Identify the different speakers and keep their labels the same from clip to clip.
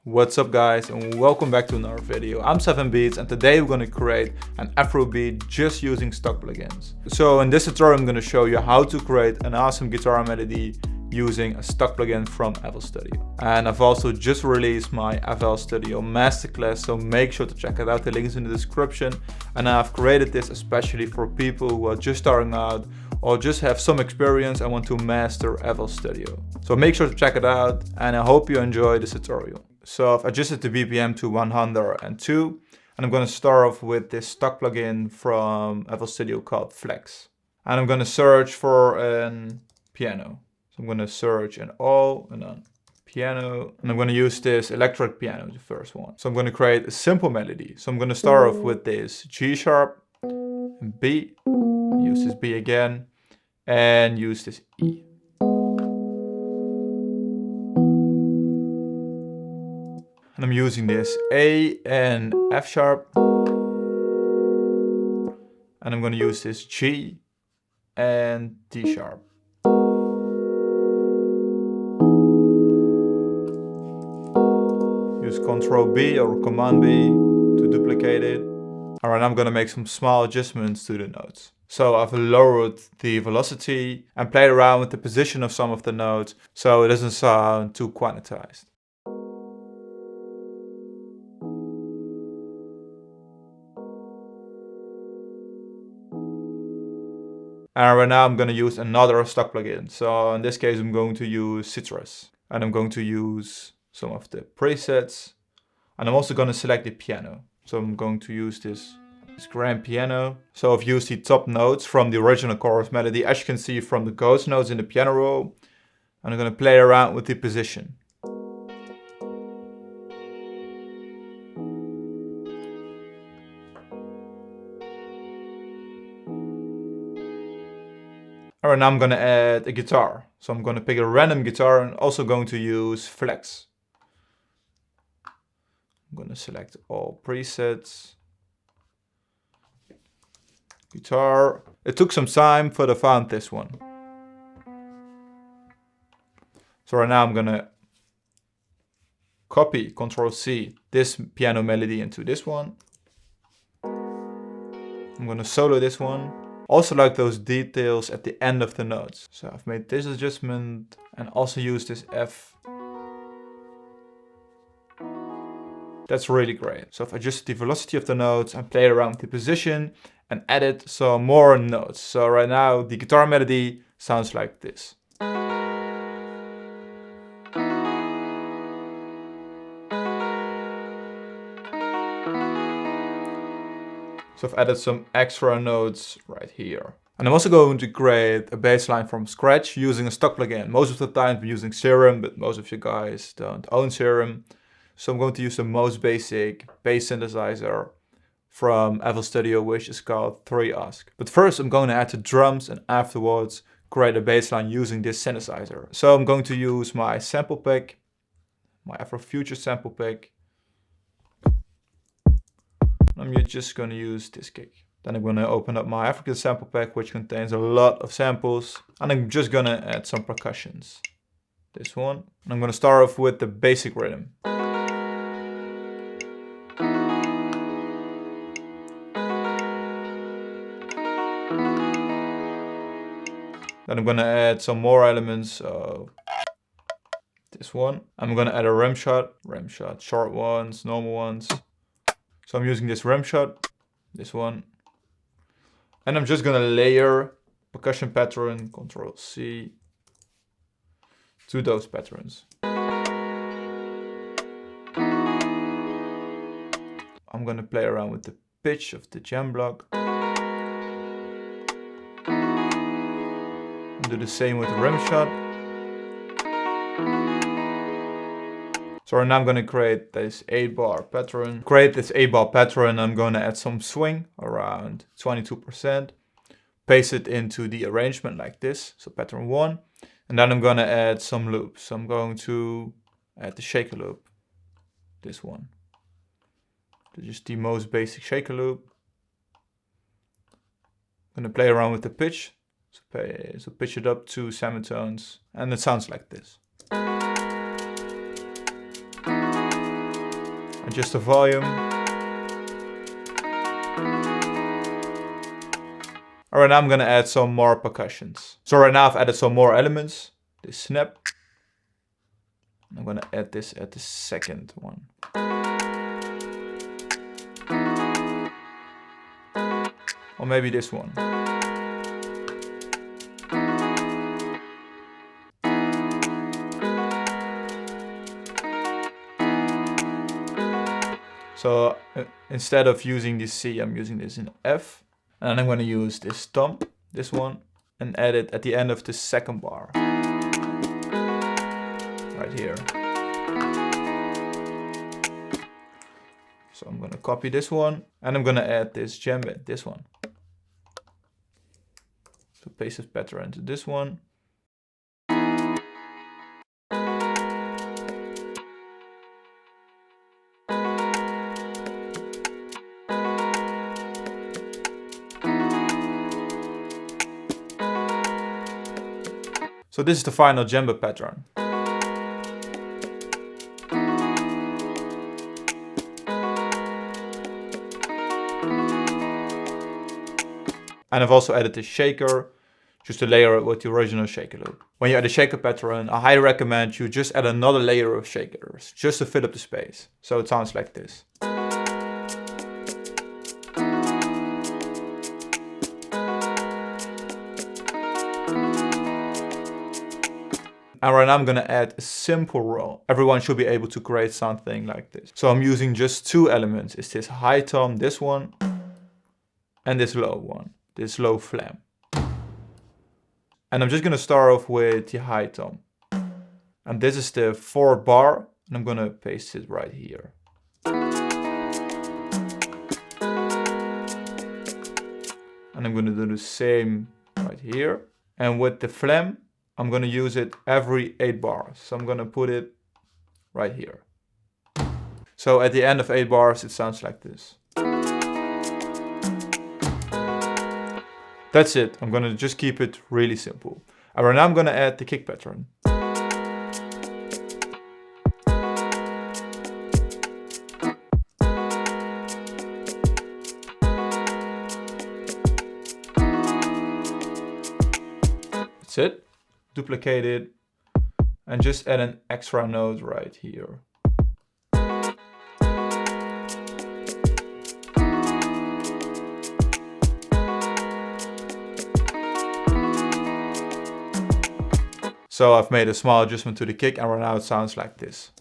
Speaker 1: What's up guys, and welcome back to another video. I'm 7beats and today we're going to create an afrobeat just using stock plugins. So in this tutorial I'm going to show you how to create an awesome guitar melody using a stock plugin from FL Studio. And I've also just released my FL Studio masterclass, so make sure to check it out. The link is in the description. And I've created this especially for people who are just starting out or just have some experience and want to master FL Studio. So make sure to check it out and I hope you enjoy this tutorial. So I've adjusted the BPM to 102 and I'm going to start off with this stock plugin from FL Studio called Flex. And I'm going to search for a piano. So I'm going to search in all and then piano, and I'm going to use this electric piano, the first one. So I'm going to create a simple melody. So I'm going to start off with this G sharp and B, use this B again, and use this E. And I'm using this A and F sharp. And I'm going to use this G and D sharp. Use Ctrl B or Command B to duplicate it. Alright, I'm going to make some small adjustments to the notes. So I've lowered the velocity and played around with the position of some of the notes so it doesn't sound too quantized. And right now I'm going to use another stock plugin. So in this case I'm going to use Citrus. And I'm going to use some of the presets. And I'm also going to select the piano. So I'm going to use this grand piano. So I've used the top notes from the original chorus melody, as you can see from the ghost notes in the piano roll. And I'm going to play around with the position. Alright, now I'm going to add a guitar. So I'm going to pick a random guitar and also going to use Flex. I'm going to select all presets. Guitar. It took some time, but I found this one. So right now I'm going to copy, Ctrl C, this piano melody into this one. I'm going to solo this one. Also like those details at the end of the notes. So I've made this adjustment and also used this F. That's really great. So I've adjusted the velocity of the notes and played around with the position and added some more notes. So right now the guitar melody sounds like this. So I've added some extra notes right here. And I'm also going to create a bass line from scratch using a stock plugin. Most of the time I'm using Serum, but most of you guys don't own Serum. So I'm going to use the most basic bass synthesizer from FL Studio, which is called 3Ask. But first I'm going to add the drums and afterwards create a bass line using this synthesizer. So I'm going to use my sample pack, my Afro Future sample pack. I'm just going to use this kick. Then I'm going to open up my African sample pack, which contains a lot of samples. And I'm just going to add some percussions. This one. And I'm going to start off with the basic rhythm. Then I'm going to add some more elements. So this one. I'm going to add a rim shot, short ones, normal ones. So I'm using this rim shot, this one. And I'm just going to layer percussion pattern, Ctrl C, to those patterns. I'm going to play around with the pitch of the jam block. Do the same with the rim shot. So right now I'm going to create this 8-bar pattern. I'm going to add some swing around 22%. Paste it into the arrangement like this. So pattern 1. And then I'm going to add some loops. So I'm going to add the shaker loop. This one. Just the most basic shaker loop. I'm going to play around with the pitch. So pitch it up to semitones. And it sounds like this. Adjust the volume. Alright, now I'm gonna add some more percussions. So right now I've added some more elements. This snap. I'm gonna add this at the second one. Or maybe this one. So instead of using this C, I'm using this in F. And then I'm going to use this thumb, this one, and add it at the end of the second bar. Right here. So I'm going to copy this one, and I'm going to add this djembe, this one. So paste this pattern into this one. So this is the final djembe pattern. And I've also added the shaker, just to layer it with the original shaker loop. When you add a shaker pattern, I highly recommend you just add another layer of shakers, just to fill up the space. So it sounds like this. And right now I'm gonna add a simple roll. Everyone should be able to create something like this. So I'm using just two elements. It's this high tom, this one, and this low one, this low flam. And I'm just gonna start off with the high tom. And this is the fourth bar, and I'm gonna paste it right here. And I'm gonna do the same right here. And with the flam, I'm gonna use it every 8 bars. So I'm gonna put it right here. So at the end of 8 bars, it sounds like this. That's it. I'm gonna just keep it really simple. And right now I'm gonna add the kick pattern. That's it. Duplicate it and just add an extra note right here. So I've made a small adjustment to the kick, and right now it sounds like this.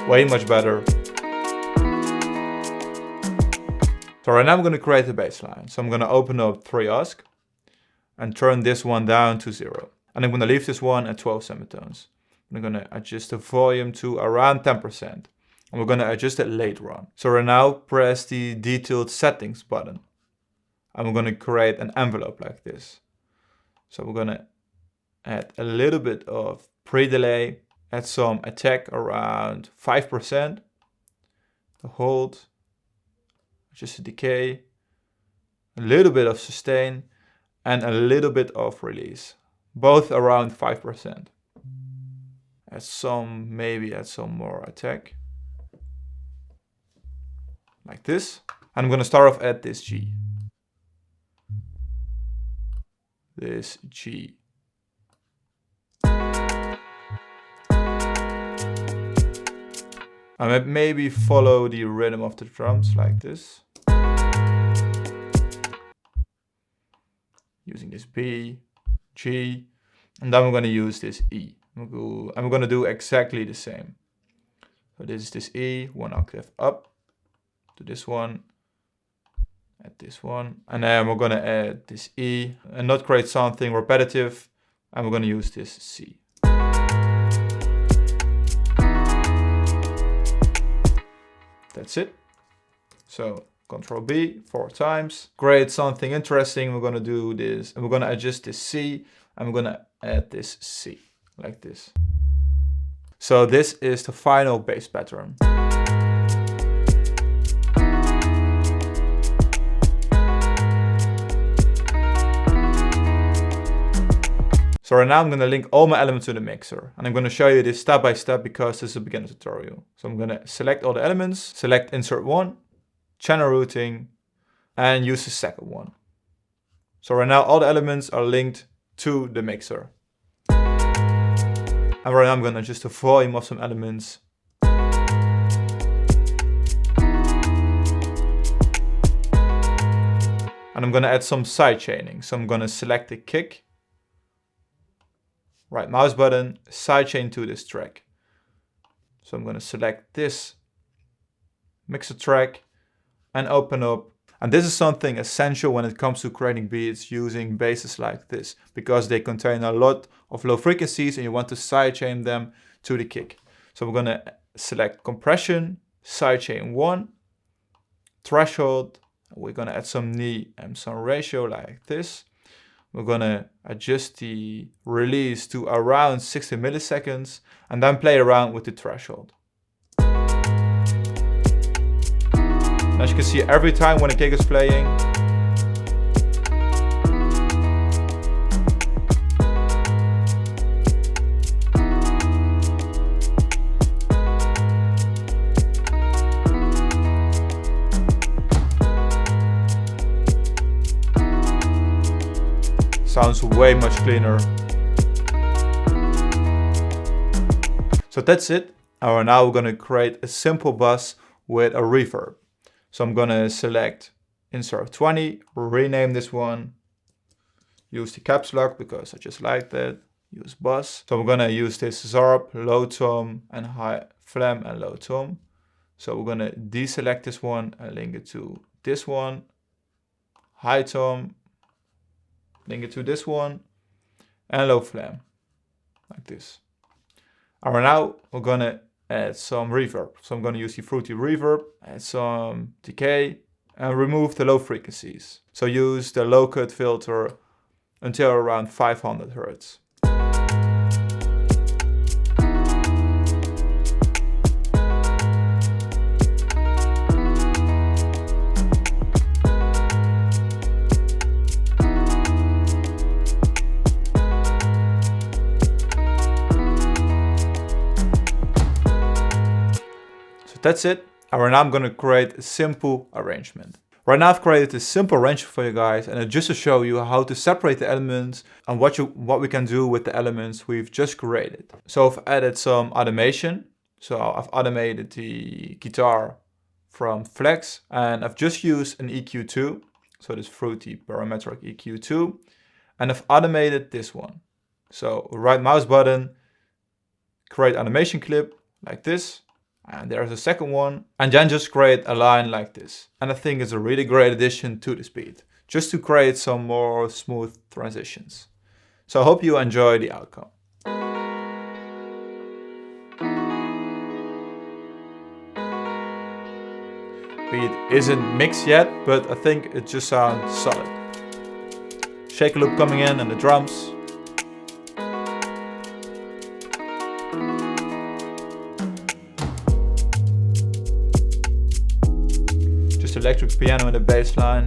Speaker 1: Way much better. So right now I'm going to create a bass line. So I'm going to open up 3OSC and turn this one down to 0. And I'm going to leave this one at 12 semitones. I'm going to adjust the volume to around 10%. And we're going to adjust it later on. So right now press the detailed settings button. And we're going to create an envelope like this. So we're going to add a little bit of pre-delay, add some attack around 5%, the hold, just a decay, a little bit of sustain, and a little bit of release, both around 5%. Maybe add some more attack, like this. And I'm gonna start off at this G. This G. And maybe follow the rhythm of the drums like this. Using this B, G, and then we're going to use this E. And we're going to do exactly the same. So this is this E, 1 octave up to this one, add this one, and then we're going to add this E and not create something repetitive, and we're going to use this C. That's it. So Control B 4 times. Create something interesting. We're going to do this, and we're going to adjust this C, and we're going to add this C like this. So this is the final bass pattern. So right now I'm going to link all my elements to the mixer, and I'm going to show you this step by step because this is a beginner tutorial. So I'm going to select all the elements, select insert one, channel routing, and use the second one. So right now all the elements are linked to the mixer. And right now I'm going to adjust the volume of some elements. And I'm going to add some side chaining. So I'm going to select the kick, right mouse button, side chain to this track. So I'm going to select this mixer track and open up. And this is something essential when it comes to creating beats using basses like this, because they contain a lot of low frequencies and you want to sidechain them to the kick. So we're going to select compression, sidechain 1, threshold. We're going to add some knee and some ratio like this. We're going to adjust the release to around 60 milliseconds and then play around with the threshold. As you can see, every time when the kick is playing, sounds way much cleaner. So that's it. And now we're going to create a simple bus with a reverb. So I'm going to select insert 20, rename this one, use the caps lock because I just like that, use bus. So I'm going to use this Zarp, low tom and high flam and low tom. So we're going to deselect this one and link it to this one, high tom, link it to this one, and low flam, like this. And now we're going to add some reverb. So I'm going to use the fruity reverb, add some decay, and remove the low frequencies. So use the low cut filter until around 500 Hz. That's it. And right now I'm going to create a simple arrangement. Right now I've created a simple arrangement for you guys, and just to show you how to separate the elements and what we can do with the elements we've just created. So I've added some automation. So I've automated the guitar from Flex, and I've just used an EQ2. So this fruity parametric EQ2, and I've automated this one. So right mouse button, create animation clip like this. And there's a second one, and then just create a line like this. And I think it's a really great addition to this beat, just to create some more smooth transitions. So I hope you enjoy the outcome. Beat isn't mixed yet, but I think it just sounds solid. Shake loop coming in and the drums. Electric piano in the bass line.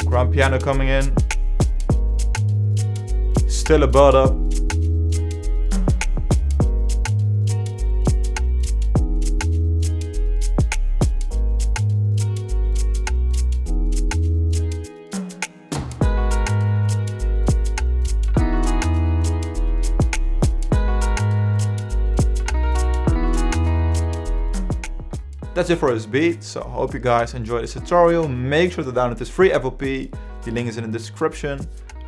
Speaker 1: Grand piano coming in. Still a build up. That's it for this beat, so I hope you guys enjoyed this tutorial. Make sure to download this free FLP, the link is in the description,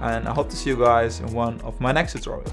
Speaker 1: and I hope to see you guys in one of my next tutorials.